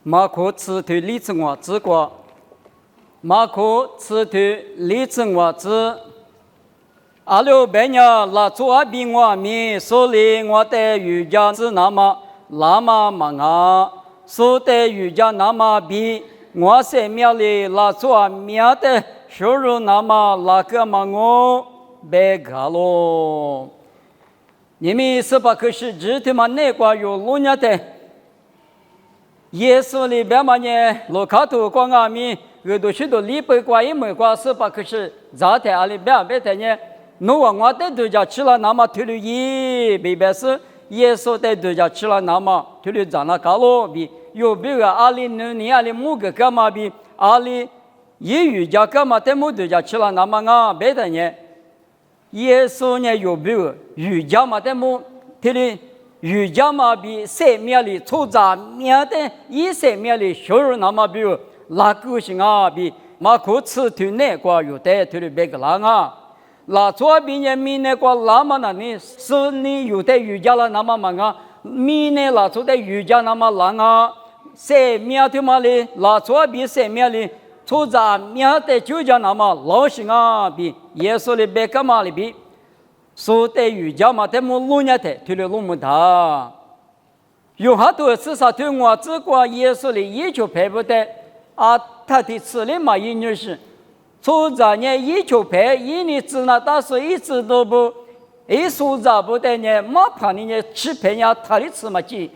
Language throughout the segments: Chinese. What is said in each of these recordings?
马可此推李正我之国，马可此推李正我之。阿六百年拉出阿比我米，所里我的瑜伽之那么拉玛玛啊，所的瑜伽那么比我是苗里拉出阿苗的收入那么拉个嘛我别个咯。你们是把可是指头嘛那个有路年的。耶稣里边嘛呢，罗卡图光阿米，有多许多礼拜过一没过是把可是咋的阿里边别的呢？侬我的对家吃了那么推了一，别别是耶稣的对家吃了那么推了长了高咯比，有别个阿里你阿里木个干嘛比阿里也瑜伽干嘛的木对家吃了那么啊别的呢？耶稣呢有别个瑜伽嘛的木推了。瑜伽嘛比生命里出杂命的，以生命里收入那么比如那个性啊比马可吃推那个有的推的别个啦啊，那左边呢米那个那么那你是你有的瑜伽了那么嘛啊，米呢那做的瑜伽那么啦啊，生命的嘛里那左边生命里出杂命的就叫那么老性啊比耶稣的别个嘛里比。所的瑜伽嘛，他们路年的推了路么大，有好多至少对我这个耶稣的要求排不得啊，他的吃的嘛一女是，出杂呢要求排，一年只那大是一直都不，一数杂不得呢，马怕你呢吃排呀，他的吃嘛几，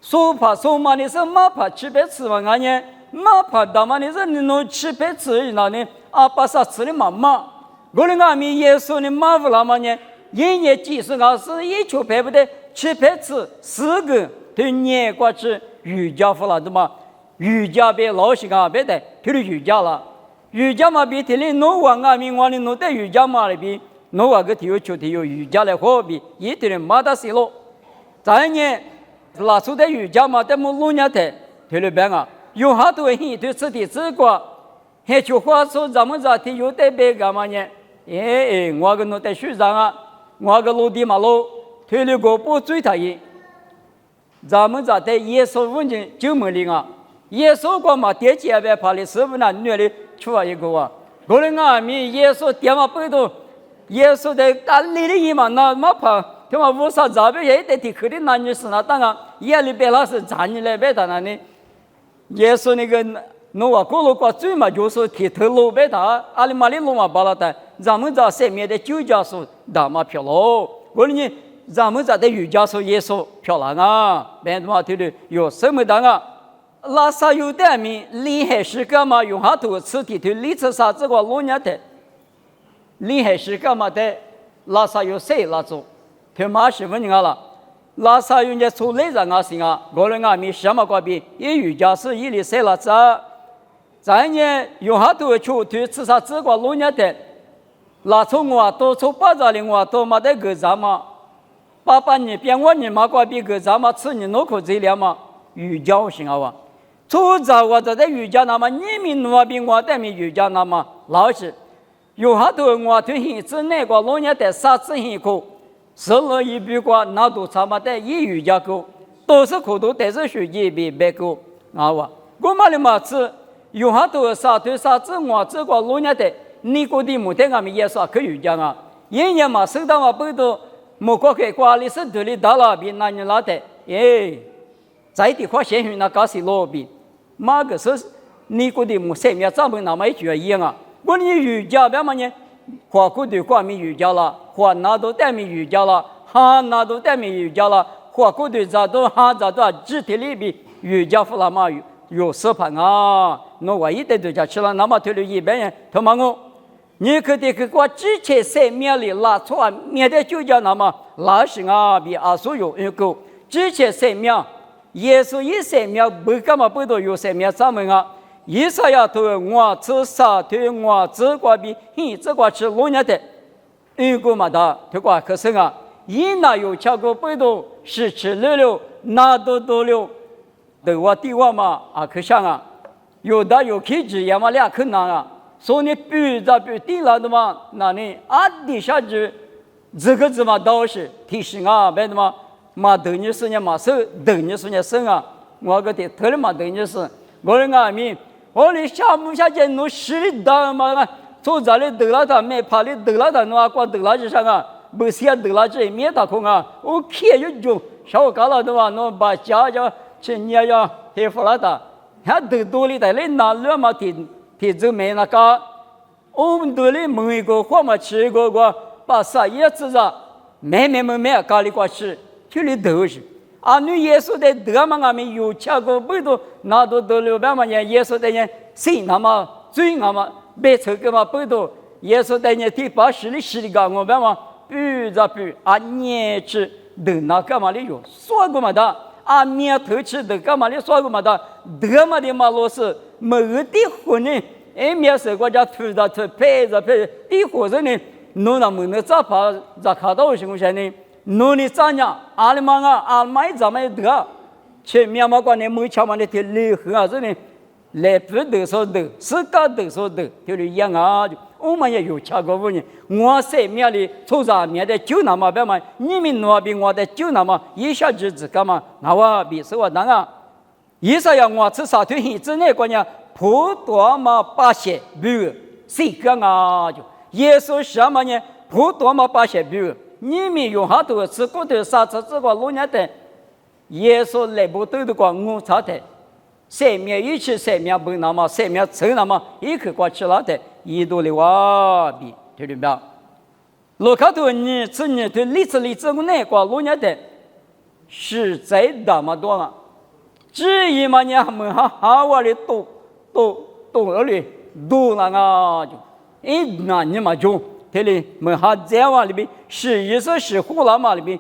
说怕说嘛你是马怕吃排吃嘛俺呢，马怕大嘛你是你能吃排吃那呢，啊把啥吃的嘛嘛。我们阿弥耶稣的马夫拉嘛呢？一年几十个是一球排不得七排次四个对年过去瑜伽服了的嘛？瑜伽别老些个别的，提了瑜伽了，瑜伽嘛比提了诺瓦阿弥我的诺的瑜伽嘛里比诺瓦个提有就提有瑜伽来货比一提了马达西罗，再呢拉出的瑜伽嘛，他们路年的提了别个，有好多人对自己这个还就话说咱们这提有的别个嘛呢？我个侬在树上啊，我个路地马路推了个不追他一，咱们在在耶稣问题就没灵啊，耶稣光嘛点起来怕的师傅那女的出来一个啊，我的阿弥耶稣点嘛不多，耶稣的干里的一嘛那嘛怕，他妈无啥杂别也得提可的那女是那当然夜里边那是站起来别他那呢，耶稣那个。侬话过路过最嘛就是提头路呗，他阿里玛里路嘛巴拉的，咱们这上面的酒家属大嘛漂喽，我呢咱们这的瑜伽属耶稣漂亮啊，别的嘛对的有什么的啊？拉萨有的米厉害是干嘛？用好多次提头立次啥这个路年的，厉害是干嘛的？拉萨有谁拉走？他妈是问你了。拉萨有人出来让我行啊，我人阿米什么个比？一瑜伽是一里谁拉咋？咱呢有好多出去吃啥这个路年的，拉出我多出巴扎里我多嘛的个啥嘛，8年变我你嘛个比个啥嘛吃你脑壳这了嘛瑜伽行啊哇，出早我这在瑜伽那么你们我比我在咪瑜伽那么老实，有好多我对现在那个路年的啥子辛苦，十了一笔过那都差不多一瑜伽够，都是苦都但是学习比别够啊哇，我嘛的嘛吃。有好多啥对啥子我这个路年的，你个的目的俺们也说可以讲啊，一年嘛收到嘛不多，莫个给管理是对的到了比那你拉的，在地块先去那搞些罗比，马个是你个的目生命咱们那么一句一样啊，我你瑜伽别嘛呢，花个的光明瑜伽了，花那都带明瑜伽了，哈那都带明瑜伽了，花个的咋都哈咋都肢体里比瑜伽服了嘛有色盘啊。我唯一的对家吃了那么推了一百人，他妈我，你可得给我之前生命里拉出来，免得就叫那么拉是啊比阿苏有一个之前生命，耶稣一生命不干嘛不都有生命咱们啊，以啥呀对我吃啥对我这个比这个吃路年的，一个嘛的对个可是啊，一那有吃过不都是吃了那都多了，对我对我嘛啊可想啊。有的有气质也嘛俩可难啊，所以你比着比低了的嘛，那你啊底下就这个字嘛都是提醒啊，别的嘛等你是呢嘛手，等你是呢生啊，我个的特了嘛等于是我的阿弥，我的下木下见侬实力大嘛，从这里得了他没怕里得了他侬啊，光得了就上啊，不是得了这没打空啊，我看就少搞了的话，侬把家家去捏呀，黑不了的，还得多里的嘞，拿了嘛提走没那个，我们多里每个或嘛吃个把啥也吃着，没咖喱瓜吃，就里都是。啊，你耶稣的德嘛，俺们有吃过不多，那都六百嘛年，耶稣的人谁那么最那么别抽个嘛不多，耶稣的人第80里10里个我们嘛，不啊年吃的那干嘛的有说过嘛的，啊面头吃的干嘛的说过嘛的，德嘛的嘛老是没有的婚呢，面是国家推着配的活着呢，侬那么能咋怕咋看到什么些呢？侬的咋样？阿里妈啊，阿买咋买得？前面嘛关的没瞧嘛的天厉害啊！这呢，来不得说得，自家得说得，就是一样啊！我们也有吃过不呢？我身面的从上面的就那么别嘛，你们那边我的就那么一下子子干嘛？那我比是我当啊！意思要我吃啥东西之内关键普多嘛八些不谁个啊？就耶稣什么呢？普多嘛八些不。你们用好多吃过的啥吃这个老年的，耶稣来不都的光我查的，三面一起三面不那么三面吃那么一口光吃了的，一多的话比对不对？罗卡多你吃你对历史我那个老年的，实在那么多了，至于嘛你还没好话的多了哩多了啊就，那你嘛就。这里门哈在往里边，是意思是湖南嘛里边，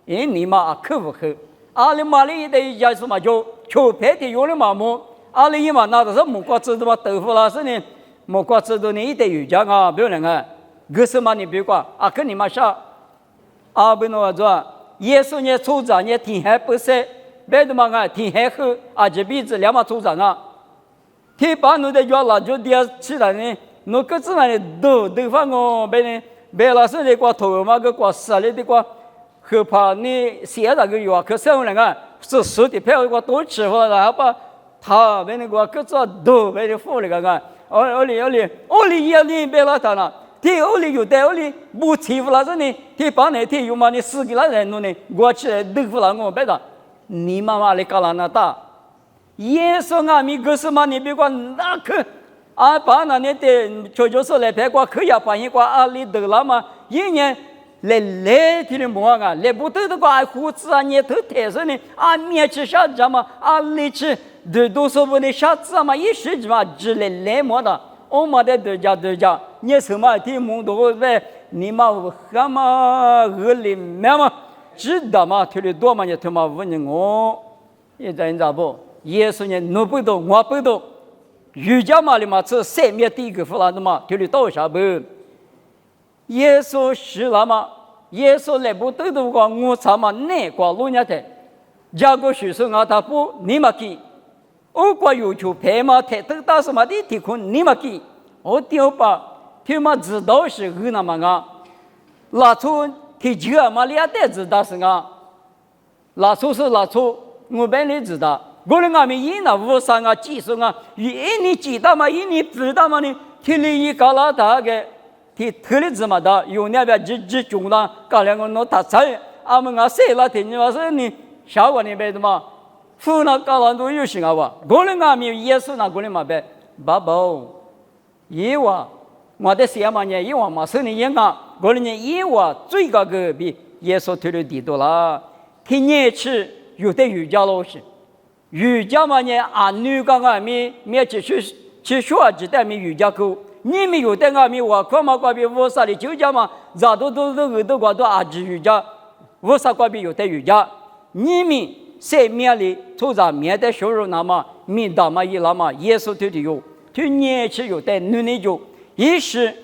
你嘛可不可？阿里嘛里的一家是嘛就球拍的有的嘛么？阿里嘛那都是木瓜子的嘛豆腐啦是呢，木瓜子的呢一点有讲啊，不要那个，可是嘛你别管，啊跟你嘛啥？啊不能说，耶稣呢出长呢天还不是，别的嘛个天还好，啊这辈子两嘛出长啊，天把你的药了就点起来呢。侬各自那里都方哦，别老是的瓜头嘛个瓜死了的瓜，害怕你写那个药，可是我那个是实的票瓜多吃回来，好吧？他别那个各自都别的付那个，我里也里别老他了，天我里有的我里不欺负了是呢，天把那天有嘛你死给了人弄呢，我起来对付了我别的，你妈妈来搞了那大，耶稣啊，你可是嘛你别管那个。啊，把那年的就是来拍过可以反映过阿里得了嘛？一年来天的么啊？来不得的个爱胡子啊，年头太深呢，啊面吃啥子嘛？啊来吃都说不的啥子嘛？一时嘛，只来么的？我们的对家，你什么天梦都在，你嘛蛤嘛河里面嘛？知道嘛？听得多嘛？你他妈问你我，现在你咋不？耶稣呢？你不懂，我不懂。儒家嘛里嘛是三面第一个弗拉的嘛，就是到啥不？耶稣是了嘛？耶稣来不得的话，我查嘛那个老年的，加个学生啊，他不你嘛给，我国要求拍嘛抬头打什么的提空你嘛给，我丢吧，他嘛知道是河南嘛啊，拉出提车嘛俩袋子打是啊，拉出是拉出，我本来知道。我们俺们一那五三啊、几十啊，一年几大嘛，一年不大嘛呢？天里一搞了大个，天特里子嘛大，有那边几种啦，搞两个弄大菜，俺们啊谁了天你嘛是你小个那边的嘛，湖南搞了都有行啊哇，我们俺们也是那个人嘛呗，爸爸，一娃，我的小嘛呢，一娃嘛是你一个，我们呢一娃最高个比耶稣推的地多啦，天年吃有的瑜伽老师。瑜伽嘛呢？俺女刚俺们去学几代们瑜伽课，你们有的俺们我看嘛，关边我啥的就讲嘛，咋都管都阿支瑜伽，我啥关边有的瑜伽，你们身面里从上面的收入那么面大嘛一那么耶稣推的有，就年轻有的女的就，一是，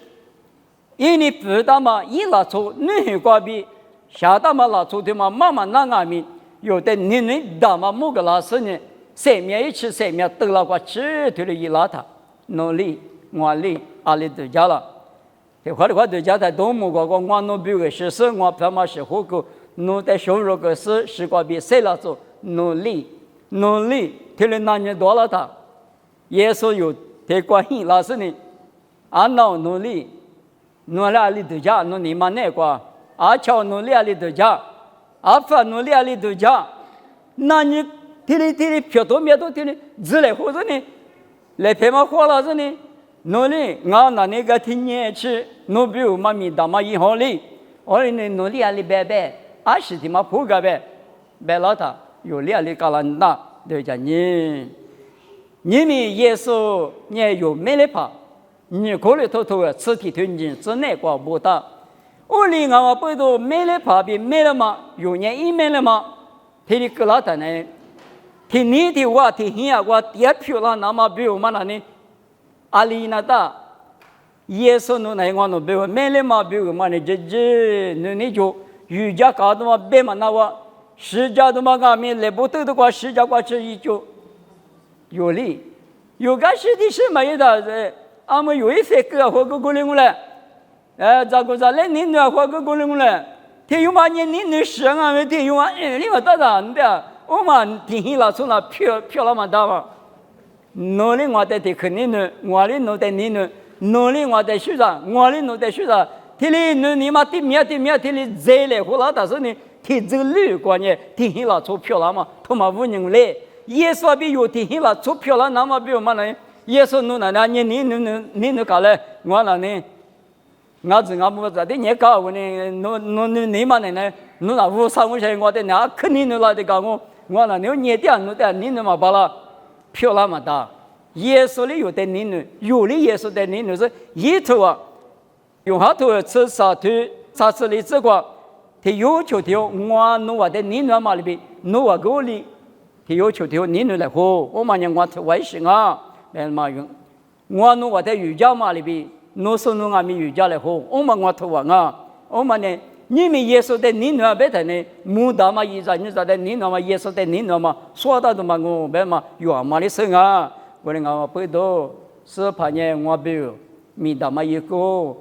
因为不大嘛一拉出女关边，下大嘛拉出的嘛慢慢那俺们。有的人大嘛某个老师呢，三面一起三面都了个吃对了一拉他，努力我力阿里都家了，这块都家在东木个我弄比个是我他妈是火锅，弄在收入个是个比谁了做努力努力提了那年多了他，耶稣有得关心老师呢，俺老努力，努力里头家，努你妈那个，阿乔努力里头家，阿发努力里头家，那你提的票多没多提的，自来或者呢，来陪嘛花老师呢，努力俺那个听年吃，努比如妈咪大妈银行里，我呢努力里白，阿是的嘛不个白老他有力里搞了那。对着你们耶稣也有没来怕，你可里头的肢体团结之内挂不大。我里俺不都没来怕比没了吗？有年一没了吗？他的个老太呢？他你的话，他现我第二票了，那么比如嘛那呢？阿里那达耶稣no那我no比如没了嘛？比如嘛呢？这你就瑜伽搞的嘛，别嘛那我。十家都嘛俺们来不得的话，十家过去一就有理，有个是的是没的是，俺们有一些个或个过来过来，咋个咋来你那或个过来过来，他有嘛你那是俺们他有嘛你嘛大大的，我嘛听了从那票了嘛大嘛，努力我在肯定呢，我哩努在你呢，努力我在学啥，我哩努在学啥，他哩你嘛对面，他哩在来胡老大说呢。听这个旅馆呢，听了钞票了嘛，他妈无人来。耶稣比有听了钞票了，那么比我们呢？耶稣弄那你搞嘞，我那呢？我不知道的，你搞我呢？你嘛呢？弄那5-3我的那肯定弄来的搞我那你点弄的你嘛把了票那么大。耶稣里有的你有的耶稣的你是一头啊，用下头吃啥头啥子里这个。他要求他我弄我的你那嘛里边弄我个里，他要求他你那来喝，我嘛呢我特外省啊，来嘛用，我弄我的瑜伽嘛里边，弄是弄俺们瑜伽来喝，我嘛我特外啊，我嘛呢，你们耶稣的你那边的呢，木大嘛一在你在的你那嘛耶稣的你那嘛，说到的嘛我别嘛有啊嘛的生啊，我呢我不多，是怕呢我比如米大嘛一个，我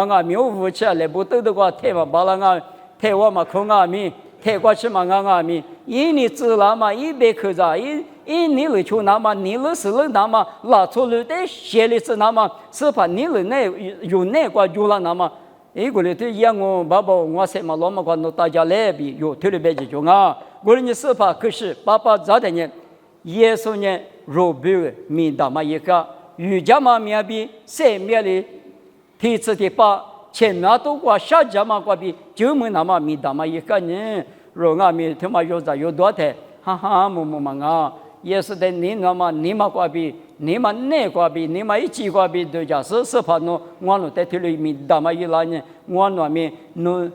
俺没有武器来不得的话，太嘛把了俺。台湾嘛，空阿米，台过去嘛，阿米，一年只拿嘛100口罩，一年里就拿嘛，年里是人拿嘛，拿出来的写的是拿嘛，是怕年里那有那个有了拿嘛，一个里头一样我爸爸我什么老么个弄大家来比有特别别就啊，我哩是怕可是爸爸咋的呢？耶稣呢，肉饼米大嘛一个，瑜伽嘛面比三面里提子的把。前面都过下家嘛过比就没那么米大嘛一个人，若俺们他妈有咋有多的，哈哈么嘛啊，也是的你那么你嘛过比，你嘛那过比，你嘛一起过比都叫是怕喏，我喏在这里米大嘛一来呢，我喏咪喏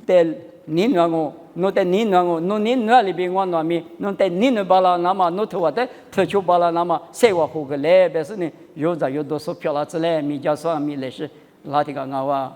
在你那我，喏在你那我，喏你那里边我喏咪喏在你那巴拉那么喏头我在特殊巴拉那么谁我胡个来，但是呢有咋有多少漂亮之类，米家说米来是哪里个我。